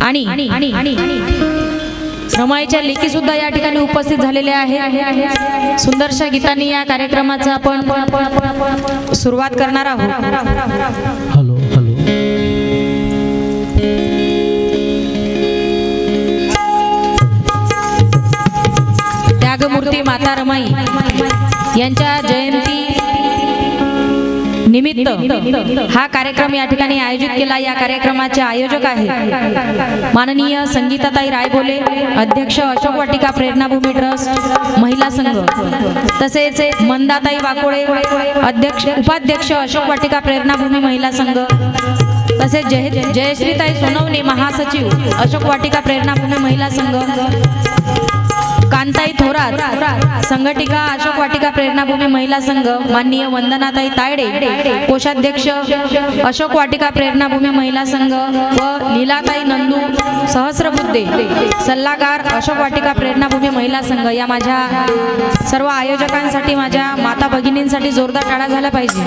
आणि रमाईच्या लेकी सुद्धा या ठिकाणी उपस्थित झालेले आहेत। सुंदरशा गीतांनी या कार्यक्रमाचा आपण सुरुवात करणार आहोत। हॅलो हॅलो त्यागमूर्ती माता रमाई यांच्या जयंती निमित्त हा कार्यक्रम या ठिकाणी आयोजित केला। या कार्यक्रमाचे आयोजक आहेत माननीय संगीताताई रायबोले, अध्यक्ष अशोक वाटिका प्रेरणाभूमी ट्रस्ट महिला संघ, तसेच मंदाताई वाकोळे, उपाध्यक्ष अशोक वाटिका प्रेरणाभूमी महिला संघ, तसेच जयश्रीताई सोनवणे, महासचिव अशोक वाटिका प्रेरणाभूमी महिला संघ, कांताई थोरात, संघटिका अशोक वाटिका प्रेरणाभूमी महिला संघ, माननीय वंदनाताई तायडे, कोषाध्यक्ष अशोक वाटिका प्रेरणाभूमी महिला संघ व लीलाताई नंदू सहस्रबुद्धे, सल्लागार अशोक वाटिका प्रेरणाभूमी महिला संघ, या माझ्या सर्व आयोजकांसाठी, माझ्या माता भगिनींसाठी जोरदार टाळ्या झाल्या पाहिजे।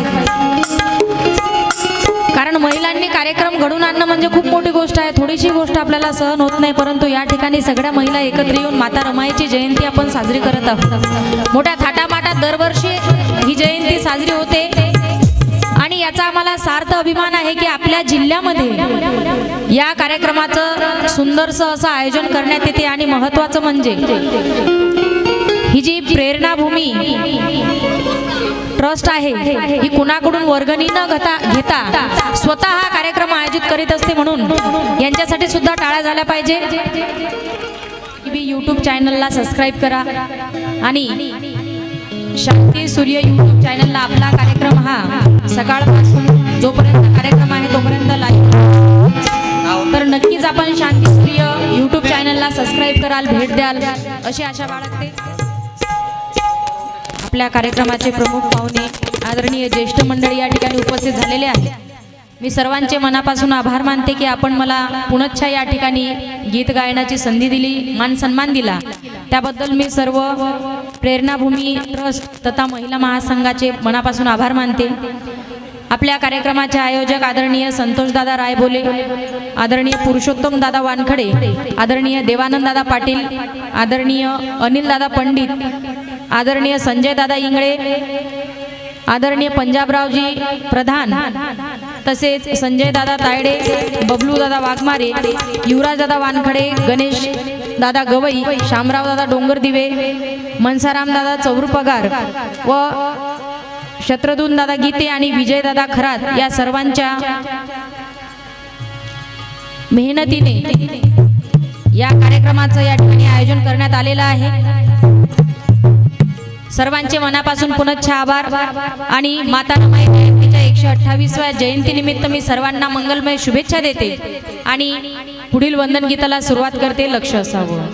कारण महिलांनी कार्यक्रम घडवून आणणं म्हणजे खूप मोठी गोष्ट आहे। थोडीशी गोष्ट आपल्याला सहन होत नाही, परंतु या ठिकाणी सगळ्या महिला एकत्र येऊन माता रमाईची जयंती आपण साजरी करत आहोत। मोठ्या थाटामाटात दरवर्षी ही जयंती साजरी होते आणि याचा आम्हाला सार्थ अभिमान आहे की आपल्या जिल्ह्यामध्ये या कार्यक्रमाचं सुंदरसं असं आयोजन करण्यात येते। आणि महत्त्वाचं म्हणजे ही जी प्रेरणाभूमी ट्रस्ट आहे ही कुणाकडून वर्गणी न घेता स्वतः हा कार्यक्रम आयोजित करीत असते, म्हणून यांच्यासाठी सुद्धा टाळ्या झाल्या पाहिजे। YouTube चॅनलला सबस्क्राईब करा आणि शांती सूर्य YouTube चॅनलला आपला कार्यक्रम हा सकाळपासून जोपर्यंत कार्यक्रम आहे तोपर्यंत लाईव्ह, तर नक्कीच आपण शांती सूर्य YouTube चॅनलला सबस्क्राईब कराल, भेट द्याल अशी आशा बाळगते। आपल्या कार्यक्रमाचे प्रमुख पाहुणे आदरणीय ज्येष्ठ मंडळी या ठिकाणी उपस्थित झालेले आहेत। मी सर्वांचे मनापासून आभार मानते की आपण मला पुनच्छ या ठिकाणी गीत गायनाची संधी दिली, मान सन्मान दिला, त्याबद्दल मी सर्व प्रेरणाभूमी ट्रस्ट तथा महिला महासंघाचे मनापासून आभार मानते। आपल्या कार्यक्रमाचे आयोजक आदरणीय संतोषदादा रायबोले, आदरणीय पुरुषोत्तम दादा वानखडे, आदरणीय देवानंद दादा पाटील, आदरणीय अनिल दादा पंडित, आदरणीय संजय दादा इंगळे, आदरणीय पंजाबरावजी प्रधान, तसेच संजय दादा तायडे, बबलू दादा वाघमारे, युवराज दादा वानखडे, गणेश दादा गवई, शामराव दादा डोंगरदिवे, मनसाराम दादा चौरुपगार व शत्रुघ्न दादा गीते आणि विजय दादा खरात या सर्वांच्या मेहनतीने या कार्यक्रमाचं या ठिकाणी आयोजन करण्यात आलेलं आहे। सर्वांचे मनापासून पुनच्छ आभार। आणि माता रमाई जयंतीच्या 128व्या जयंतीनिमित्त मी सर्वांना मंगलमय शुभेच्छा देते आणि पुढील वंदन गीताला सुरुवात करते। लक्ष असावं।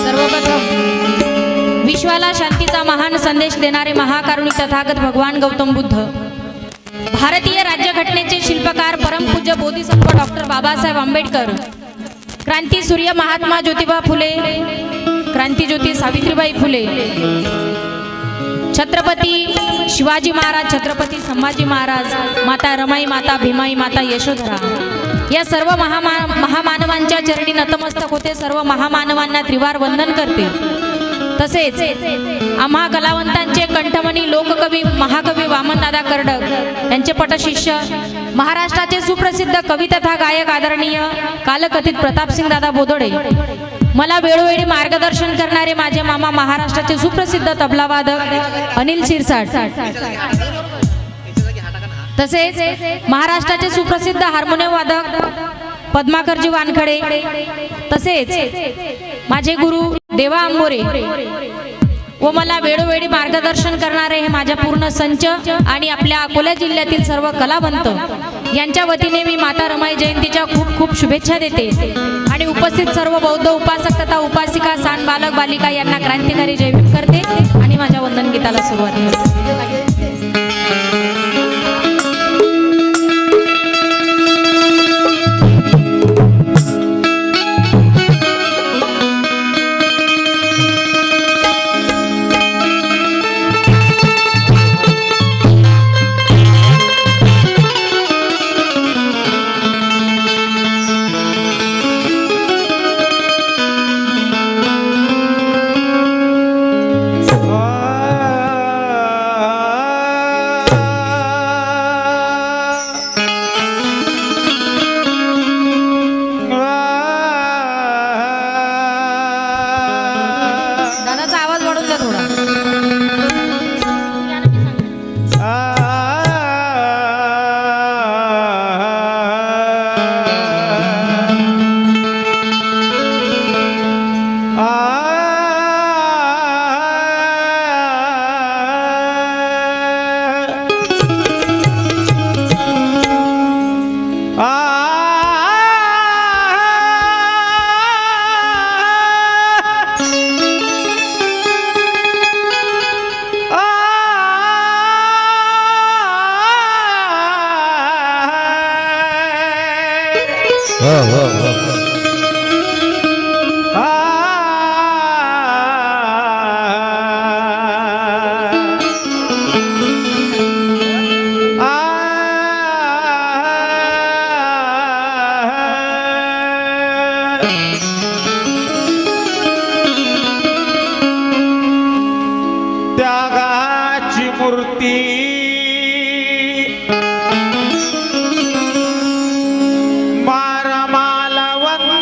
सर्वप्रथम विश्वाला शांतीचा महान संदेश देणारे महाकारुणिक तथागत भगवान गौतम बुद्ध, भारतीय राज्यघटनेचे शिल्पकार परमपूज्य बोधिसत्व डॉक्टर बाबासाहेब आंबेडकर, क्रांती सूर्य महात्मा ज्योतिबा फुले, क्रांतीज्योती सावित्रीबाई फुले, छत्रपती शिवाजी महाराज, छत्रपती संभाजी महाराज, माता रमाई, माता भीमाई, माता यशोधरा या सर्व महामानवांच्या चरणी नतमस्तक होते। सर्व महामानवांना त्रिवार वंदन करते। तसेच आम्हा कलावंतांचे कंठमणी लोककवी महाकवी वामनदादा कर्डक यांचे पटशिष्य, महाराष्ट्राचे सुप्रसिद्ध कवी तथा गायक आदरणीय कालकथित प्रतापसिंग दादा बोदोडे, मला वेळोवेळी मार्गदर्शन करणारे माझे मामा महाराष्ट्राचे सुप्रसिद्ध तबलावादक अनिल शिरसाट, तसेच महाराष्ट्राचे सुप्रसिद्ध हार्मोनियम वादक पद्माकरजी वानखडे, तसेच माझे गुरु देवा आंबोरे व मला वेळोवेळी मार्गदर्शन करणारे हे माझ्या पूर्ण संच आणि आपल्या अकोला जिल्ह्यातील सर्व कलावंत यांच्या वतीने मी माता रमाई जयंतीच्या खूप खूप शुभेच्छा देते। आणि उपस्थित सर्व बौद्ध उपासक तथा उपासिका, सान बालक बालिका यांना क्रांतिकारी जय भीम करते आणि माझ्या वंदन गीताला सुरुवात करते। हो हो हो त्यागाची मूर्ती मारमाला वंदनाही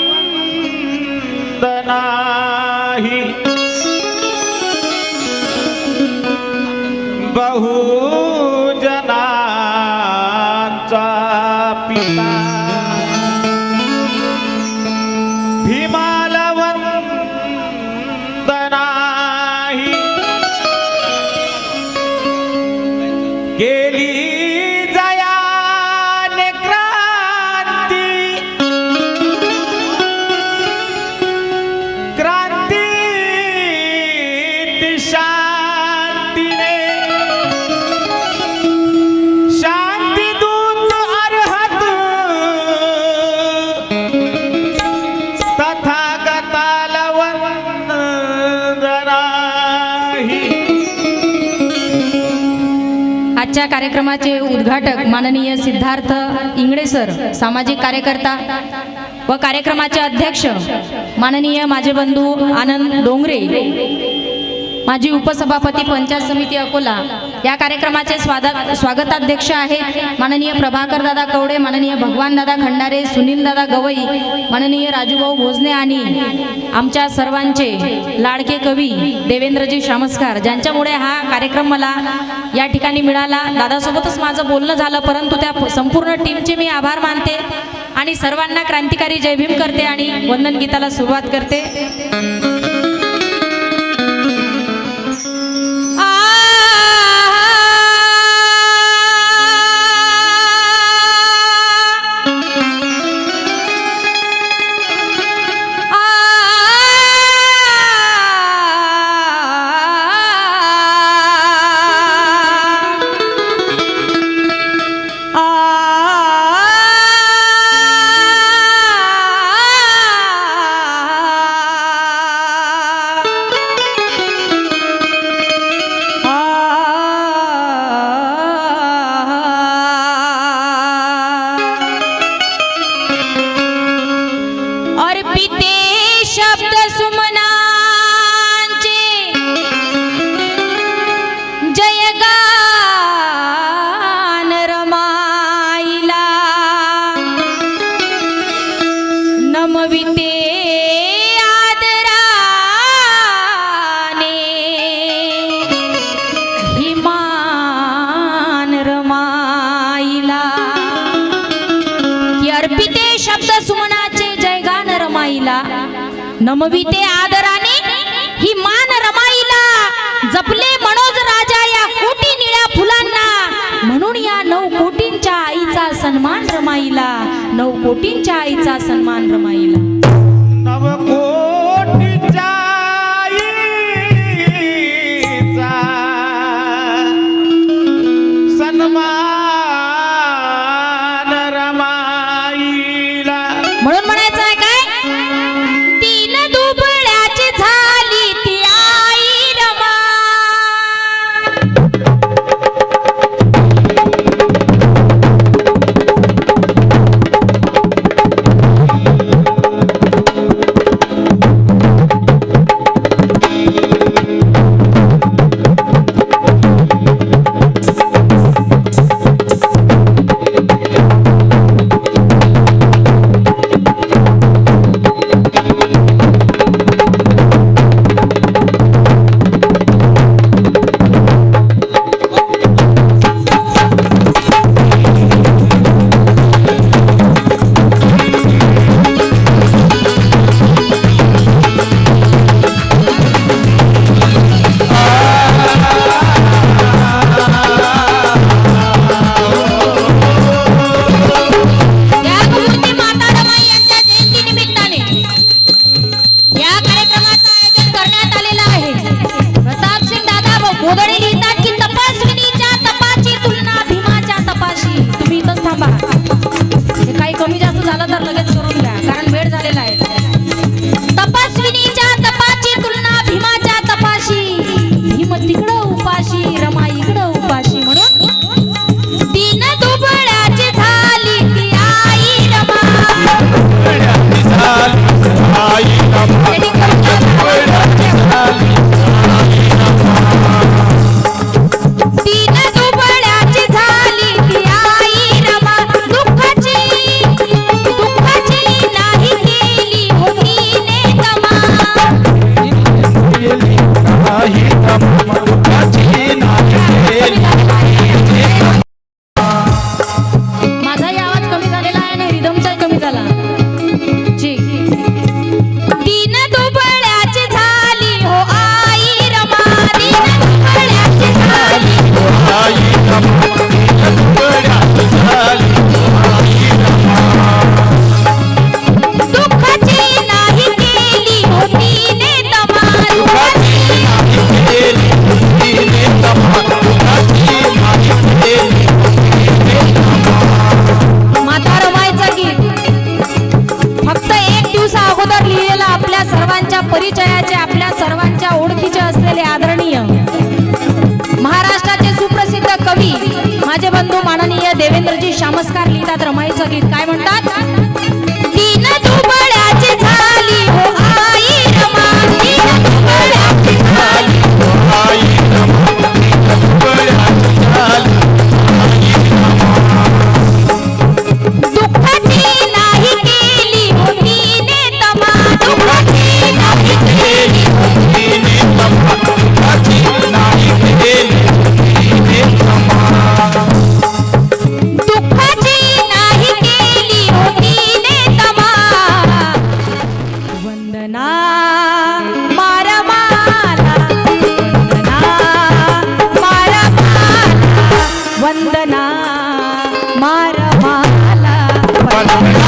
बहुजनांचा पिता भीमाला वंदनाही केली जयाने क्रांती क्रांती शांतीने शांती दूत अर्हत तथागताला वंदनाही. आजच्या कार्यक्रमाचे उद्घाटक माननीय सिद्धार्थ इंगळे सर, सामाजिक कार्यकर्ता व कार्यक्रमाचे अध्यक्ष माननीय माझे बंधू आनंद डोंगरे, माजी उपसभापती पंचायत समिती अकोला. या कार्यक्रमाचे स्वागताध्यक्ष आहेत माननीय प्रभाकर दादा कवडे, माननीय भगवान दादा खंडारे, सुनील दादा गवई, माननीय राजूभाऊ भोजने आणि आमच्या सर्वांचे लाडके कवी देवेंद्रजी शामस्कार, ज्यांच्यामुळे हा कार्यक्रम मला या ठिकाणी मिळाला. दादासोबतच माझं बोलणं झालं, परंतु त्या संपूर्ण टीमचे मी आभार मानते आणि सर्वांना क्रांतिकारी जय भीम करते आणि वंदन गीताला सुरुवात करते. नमविते आदराने ही मान रमाईला, जपले मनोज राजा या कोटी निळ्या फुलांना, म्हणून या 9 कोटींच्या आईचा सन्मान रमाईला, 9 कोटींच्या आईचा सन्मान रमाईला. 9 कोटींच्या आईचा सन्मान रमाईला. म्हणून म्हणायचं आहे काय, कमी जास्त झालं तर लगेच करून परिचयाचे आपल्या सर्वांच्या ओळखीचे असलेले आदरणीय महाराष्ट्राचे सुप्रसिद्ध कवी माझे बंधू माननीय देवेंद्रजी शामस्कार लिहितात रमाईचं गीत. काय म्हणतात? तीन दुबळ्याची झाली हो आई रमा, तीन दुबळ्याची झाली हो आई रमा, तीन दुबळ्याची झाली आई रमा. दुःखाची नाही केली हो तिने तमा, दुःखाची नाही केली हो तिने तमा, दुःखाची नाही केली तिने तमा. दुःखाची नाही केली हो तिने तमा. वंदना मारमाला, वंदना मारमाला, वंदना मारमाला, वंदना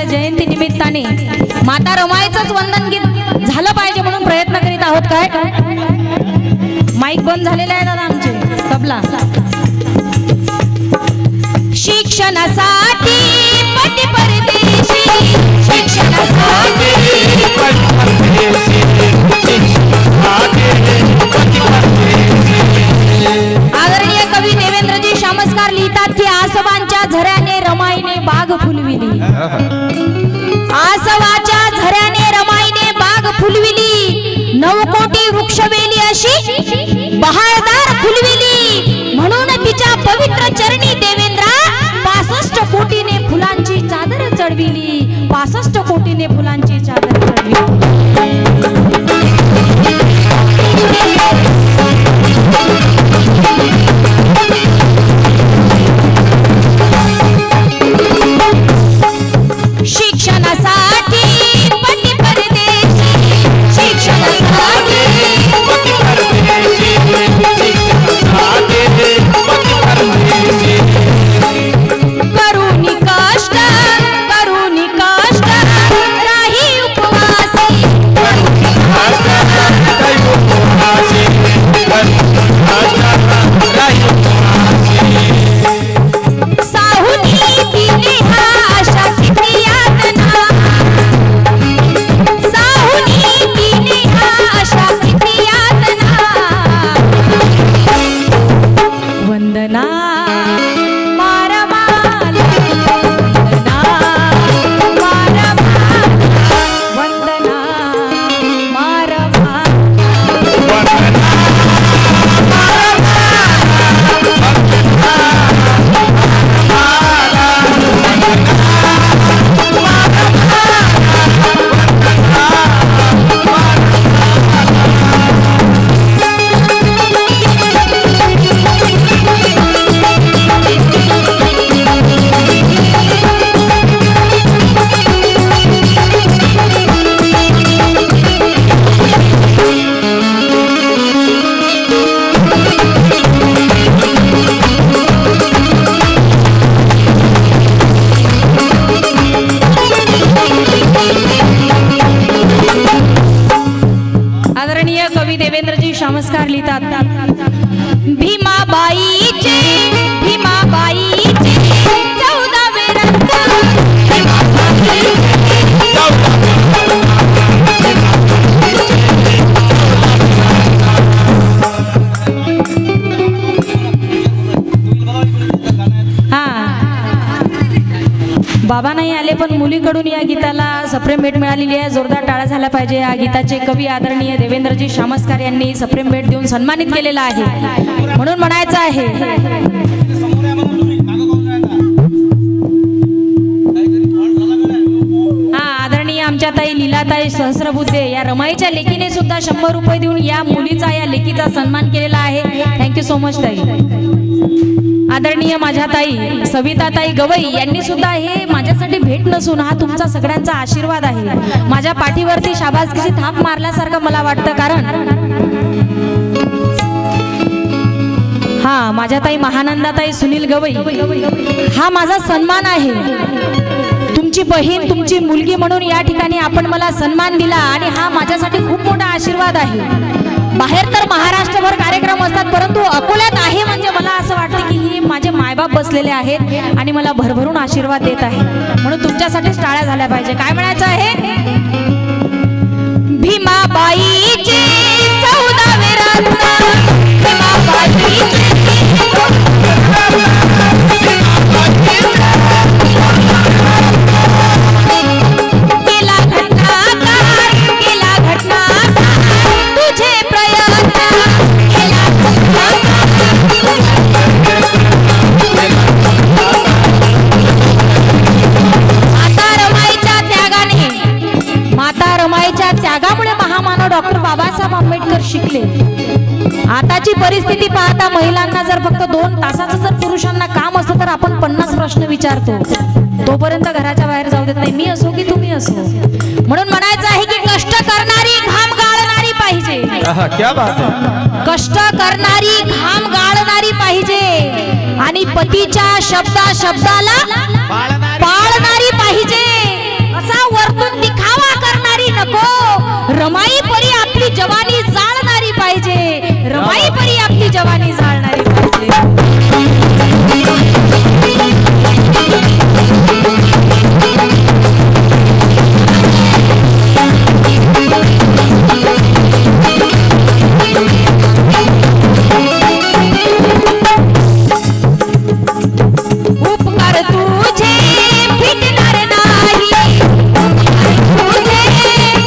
जयंती निमित्ताने माता रमाईचंच वंदन गीत झालं पाहिजे म्हणून प्रयत्न करीत आहोत. काय माईक बंद झालेले आहे दादा आमचे तबला. शिक्षणासाठी पती परदेशी, शिक्षणासाठी पती परदेशी, आदरणीय कवी देवेंद्रजी शामस्कार लिहितात की आसवांच्या झऱ्याने रमाईने बाग फुलविली, आसवाच्या झऱ्याने रमाईने बाग फुलविली, 9 कोटी वृक्षवेली अशी बहारदार फुलविली. म्हणून तिच्या पवित्र चरणी देवेंद्रा 65 कोटीने फुलांची चादर चढविली, 65 कोटीने फुलांची चादर चढविली. शिक्षणासाठी पती परदेशी, शिक्षणासाठी पती परदेशी, शिक्षणासाठी पती परदेशी. करुणी कष्ट, करुणी कष्ट राही उपवासी, करुणी कष्ट राही उपवासी, करुणी कष्ट राही उपवासी. साहुनी दिली आशा किती यातना, साहुनी दिली आशा किती यातना. वंदना मारमाला, वंदना मारमाला, वंदना मारमाला, वंदना आदरणीय कवी देवेंद्रजी शामस्कार लिहितात. भीमाबाईचे, भीमाबाईचे 14वे रंग, बाबा नाही आले पण मुलीकडून या गीताला सप्रेम भेट मिळालेली आहे. जोरदार टाळ्या झाल्या पाहिजे. या गीताचे कवी आदरणीय देवेंद्रजी शामस्कार यांनी सप्रेम भेट देऊन सन्मानित केलेला आहे. म्हणून म्हणायचं आहे हा आदरणीय आमच्या ताई सविताताई सहस्रबुद्धे या रमाईच्या लेकीने सुद्धा 100 रुपये देऊन या मुलीचा या लेकीचा सन्मान केलेला आहे. थँक्यू सो मच ताई. आदरणीय माझ्या ताई सविताताई गवई यांनी सुद्धा हे माझ्यासाठी भेट नसून हा तुमचा सगळ्यांचा आशीर्वाद आहे. माझ्या पाठीवरती शाबासकीची थाप मारल्यासारखं मला वाटतं, कारण हा माझ्या ताई महानंदाताई सुनील गवई हा माझा सन्मान आहे. तुमची बहीण तुमची मुलगी म्हणून या ठिकाणी आपण मला सन्मान दिला आणि हा माझ्यासाठी खूप मोठा आशीर्वाद आहे. बाहेर तर महाराष्ट्रभर कार्यक्रम असतात, परंतु अकोल्यात आहे म्हणजे मला असं वाटतं की हे माझे मायबाप बसलेले आहेत आणि मला भरभरून आशीर्वाद देत आहे. म्हणून तुमच्यासाठीच टाळ्या झाल्या पाहिजे. काय म्हणायचं आहे? भीमाबाईचे 14वे रत्न, भीमाबाईचे डॉक्टर बाबासाहेब आंबेडकर शिकले. आताची परिस्थिती पाहता महिलांना जर फक्त 2 तासाचं जर पुरुषांना काम असतं तर आपण 50 प्रश्न विचारतो. तोपर्यंत घराच्या बाहेर जाऊ देत नाही, मी असो की तुम्ही असो. म्हणून म्हणायचं आहे की कष्ट करणारी घाम गाळणारी पाहिजे. क्या बात है. कष्ट करणारी घाम गाळणारी पाहिजे आणि पतीच्या शब्दाला पाळणारी पाहिजे. असा वरतून दिखावा करणारी नको. रमाई परी आपली जवानी जाळणारी पाहिजे. रमाई परी आपली जवानी जाळणारी पाहिजे. उपकार तुझे फिटणार नाही,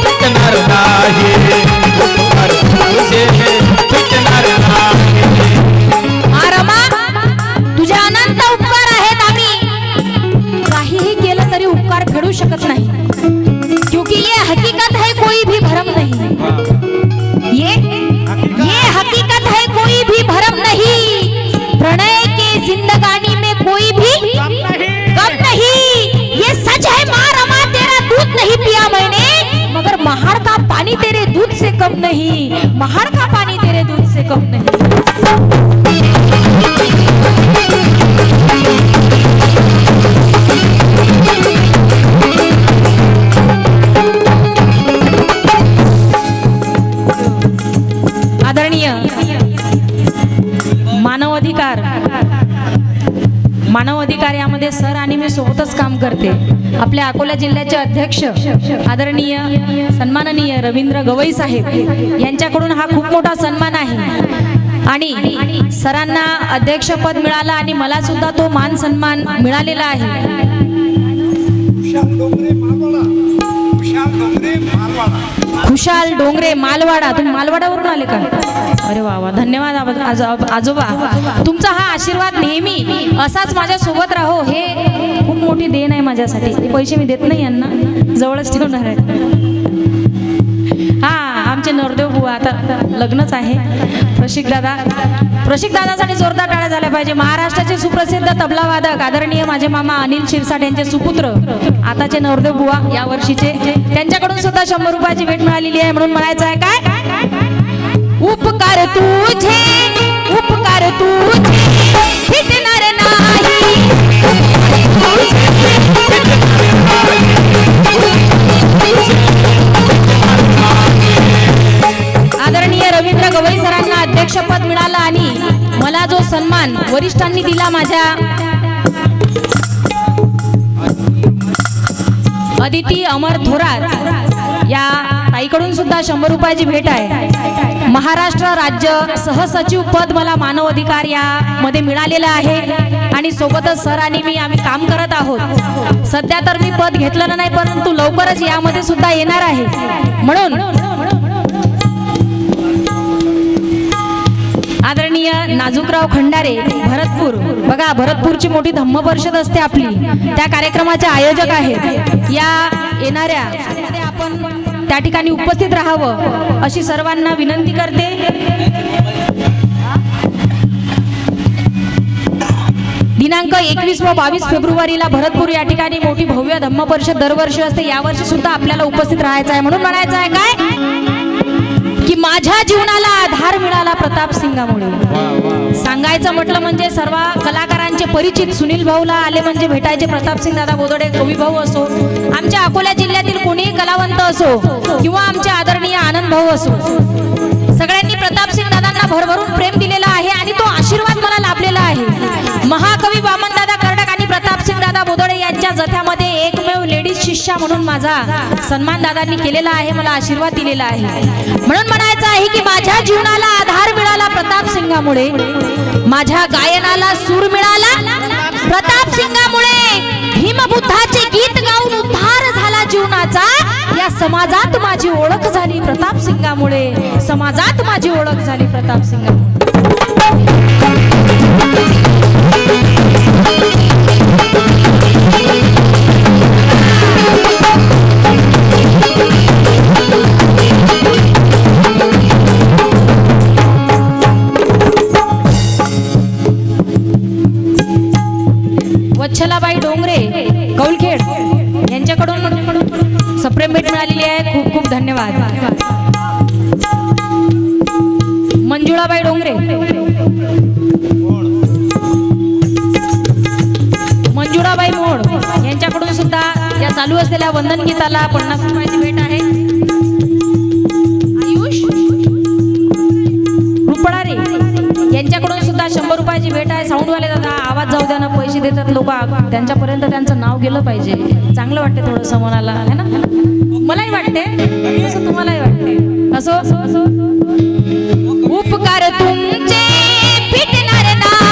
फिटणार नाही, उपकार तुझे फिटणार नाही. रमा तुझे अनंत उपकार आहेत. आम्ही काहीही केलं तरी उपकार फेडू शकत नाही, क्योंकि ये हकीकत है कोई भी भरम नहीं. ये हकीकत है कोई भी भरम नहीं. प्रणय के जिंदगानी में कोई भी कम नहीं. ये सच है माँ रमा तेरा दूध नहीं पिया मैंने, मगर महाड़ का पानी तेरे दूध से कम नहीं. महाड़ का पानी तेरे दूध से कम नहीं. आदरणीय मानव अधिकार यामध्ये सर आणि मी सोबतच काम करते. आपल्या अकोला जिल्ह्याचे अध्यक्ष आदरणीय सन्माननीय रवींद्र गवई साहेब यांच्याकडून हा खूप मोठा सन्मान आहे आणि सरांना अध्यक्षपद मिळालं आणि मला सुद्धा तो मान सन्मान मिळालेला आहे. खुशाल डोंगरे मालवाडा. तुम्ही मालवाड्यावरून आले का? अरे वा वा, धन्यवाद आजोबा. तुमचा हा आशीर्वाद नेहमी असाच माझ्या सोबत राहो. हे खूप मोठी देण आहे माझ्यासाठी. पैसे मी देत नाही यांना, जवळच ठेवणार आहे. हा आमचे नरदेव बुवा आता लग्नच आहे. प्रशिक दादासाठी जोरदार टाळ्या झाल्या पाहिजे. महाराष्ट्राचे सुप्रसिद्ध तबला वादक आदरणीय माझे मामा अनिल शिरसाट यांचे सुपुत्र आताचे नरदेव बुवा या वर्षीचे, त्यांच्याकडून सुद्धा 100 रुपयाची भेट मिळालेली आहे. म्हणून म्हणायचं आहे काय? उपकार तुझे फिटणार नाही. आदरणीय रवींद्र गवई सरांना अध्यक्षपद मिळालं आणि मला जो सन्मान वरिष्ठांनी दिला माझ्या अदिती अमर थोरात या ताईकडून सुद्धा 100 रुपयाची भेट आहे. महाराष्ट्र राज्य सहसचिव पद मला मानव अधिकार या मध्ये मिळालेलं आहे आणि सोबतच सर आणि मी आम्ही काम करत आहोत. सध्या तर मी पद घेतलेलं नाही, परंतु लवकरच यामध्ये सुद्धा येणार आहे. म्हणून आदरणीय नाजूकराव खंडारे भरतपूर, बघा भरतपूरची मोठी धम्म परिषद असते आपली, त्या कार्यक्रमाचे आयोजक आहेत. या येणाऱ्या आपण त्या ठिकाणी उपस्थित राहावं अशी सर्वांना विनंती करते. दिनांक 21 व 22 फेब्रुवारीला भरतपूर या ठिकाणी मोठी भव्य धम्म परिषद दरवर्षी असते. यावर्षी सुद्धा आपल्याला उपस्थित राहायचं आहे. म्हणून म्हणायचं आहे काय की माझ्या जीवनाला आधार मिळाला प्रताप सिंगामुळे. सांगायचं म्हटलं म्हणजे सर्व कलाकारांचे परिचित सुनील भाऊला आले म्हणजे भेटायचे. प्रतापसिंग दादा बोदडे कवी भाऊ असो, आमच्या अकोला जिल्ह्यातील कोणीही कलावंत असो किंवा आमचे आदरणीय आनंद भाऊ असो, सगळ्यांनी प्रतापसिंग दादांना भरभरून प्रेम दिलेला आहे आणि तो आशीर्वाद मला लाभलेला आहे. महाकवी वामनदादा कर्डक आणि प्रतापसिंग दादा बोदडे यांच्या जथ्यामध्ये एकमेव लेडीज शिष्या म्हणून माझा सन्मान दादांनी केलेला आहे, मला आशीर्वाद दिलेला आहे. म्हणून म्हणायचं आहे की माझ्या जीवनाला आधार मिळाला प्रताप सिंगामुळे, माझ्या गायनाला सूर मिळाला प्रताप सिंगामुळे, भीमबुद्धाचे गीत गाऊन उद्धार झाला जीवनाचा, या समाजात माझी ओळख झाली प्रताप सिंगामुळे, समाजात माझी ओळख झाली प्रताप सिंगामुळे. वच्छलाबाई डोंगरे कौलखेड यांच्याकडून सप्रेम भेट मिळालेली आहे. खूप खूप धन्यवाद. मंजुळाबाई डोंगरे, मंजुळाबाई मोड यांच्याकडून सुद्धा या चालू असलेल्या वंदन गीताला 50 रुपयाची भेट आहे. आयुष रुपडारे यांच्याकडून सुद्धा 100 रुपयाची भेट आहे. साऊंडवाले दादा आवाज जाऊ द्या ना, पैसे देतात लोक, त्यांच्यापर्यंत त्यांचं नाव गेलं पाहिजे. चांगलं वाटते थोडंसं मनाला, है ना? मलाही वाटते तसं, तुम्हालाही वाटते असो. उपकार तुमचे फिटणार नाही,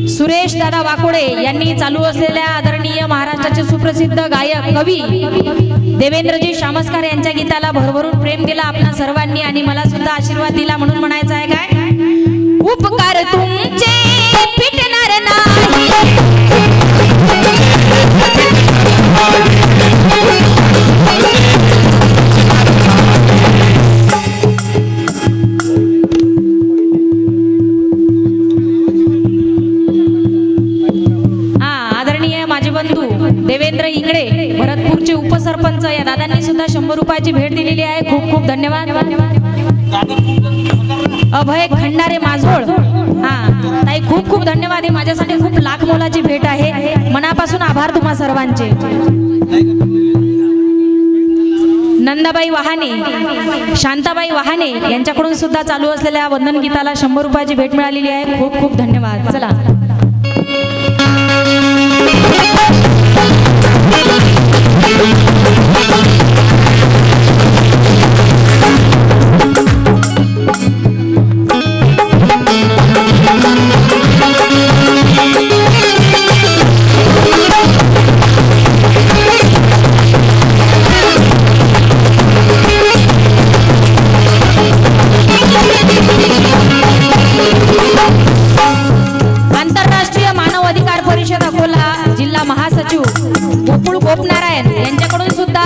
सुरेश दादा वाकोडे यांनी चालू असलेल्या आदरणीय महाराष्ट्राचे सुप्रसिद्ध गायक कवी देवेंद्रजी शामस्कार यांच्या गीताला भरभरून प्रेम दिला आपल्या सर्वांनी आणि मला सुद्धा आशीर्वाद दिला. म्हणून म्हणायचं आहे काय, उपकार तुमचे फिटणार नाही, देवेंद्र इंगडे भरतपूरचे उपसरपंच या दादांनी सुद्धा 100 रुपयाची भेट दिलेली आहे. खूप खूप धन्यवाद. अभय खंडारे माझोळ, हा ताई खूप खूप धन्यवाद. हे माझ्यासाठी खूप लाख मोलाची भेट आहे. मनापासून आभार तुम्हा सर्वांचे. नंदाबाई वहाने, शांताबाई वहाने यांच्याकडून सुद्धा चालू असलेल्या वंदन गीताला 100 रुपयाची भेट मिळालेली आहे. खूप खूप धन्यवाद. चला गोपनारायण यांच्याकडून सुद्धा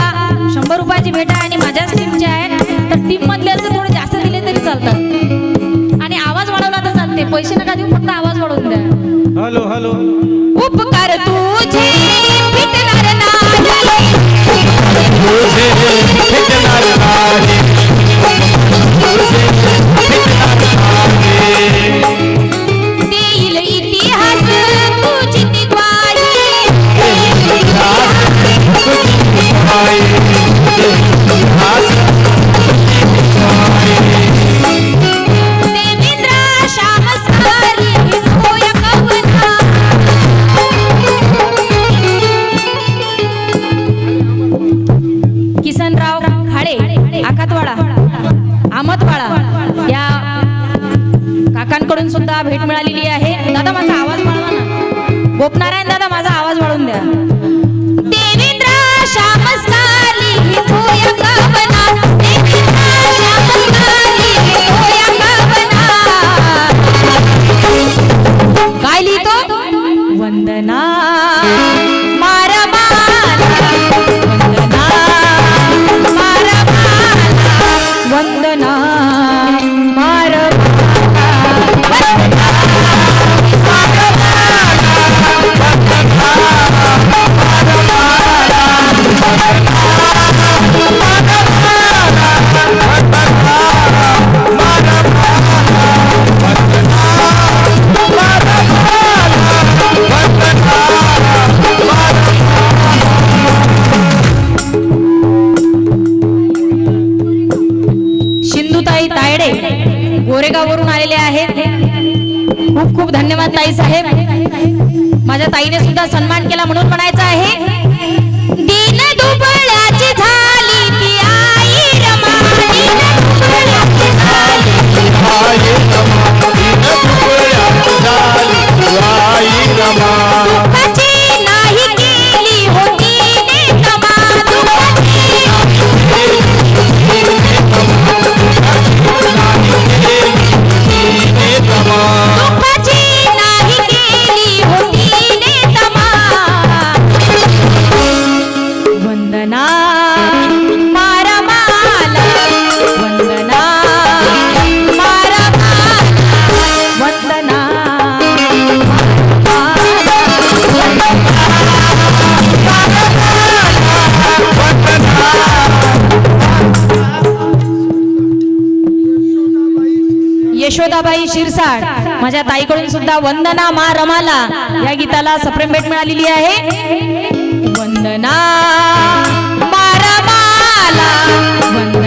100 रुपयाची भेट आहे आणि माझ्याच टीमचे आहे. तर टीम मधले असे थोडे जास्त दिले तरी चालतात आणि आवाज वाढवला तर चालते. पैसे नका देऊ, फक्त आवाज वाढवून द्या. Hello hello. उपकार तुझे फिटणार नाही, तुझे फिटणार नाही, तुझे फिटणार नाही, देईल इतिहास तुझी ती ग्वाही, देवेंद्र शामस्कार होया कवना, किसनराव खाडे आखातवाडा आमतवाडा या काकांकडून सुद्धा भेट मिळालेली आहे. दादा माझा आवाज वाढवा ना. गोपनारायण दादा माझा आवाज वाढवून द्या. देवेंद्र शामस्कारी होया कवना, देवेंद्र शामस्कारी होया कवना. काय लिहितो वंदना तायडे गोरेगाववरून आलेले आहेत. खूप खूप धन्यवाद ताई साहेब. माझ्या ताईने सुद्धा सन्मान केला म्हणून म्हणायचं आहे, दीन दुबळ्याची झाली ती आई रमा, दीन दुबळ्याची झाली आई रमा, दीन दुबळ्याची झाली आई रमा. दुःखाची नाही केली होती नेतमा, दुःखाची दुःखाची नाही केली होती नेतमा. वंदना मारमाला, वंदना मारमाला, वंदना यशोदाबाई शिरसाट माझ्या ताईकडून सुद्धा वंदना मा रमाला या गीताला सप्रेम भेट मिळालेली आहे. वंदना मा रमाला, वंदना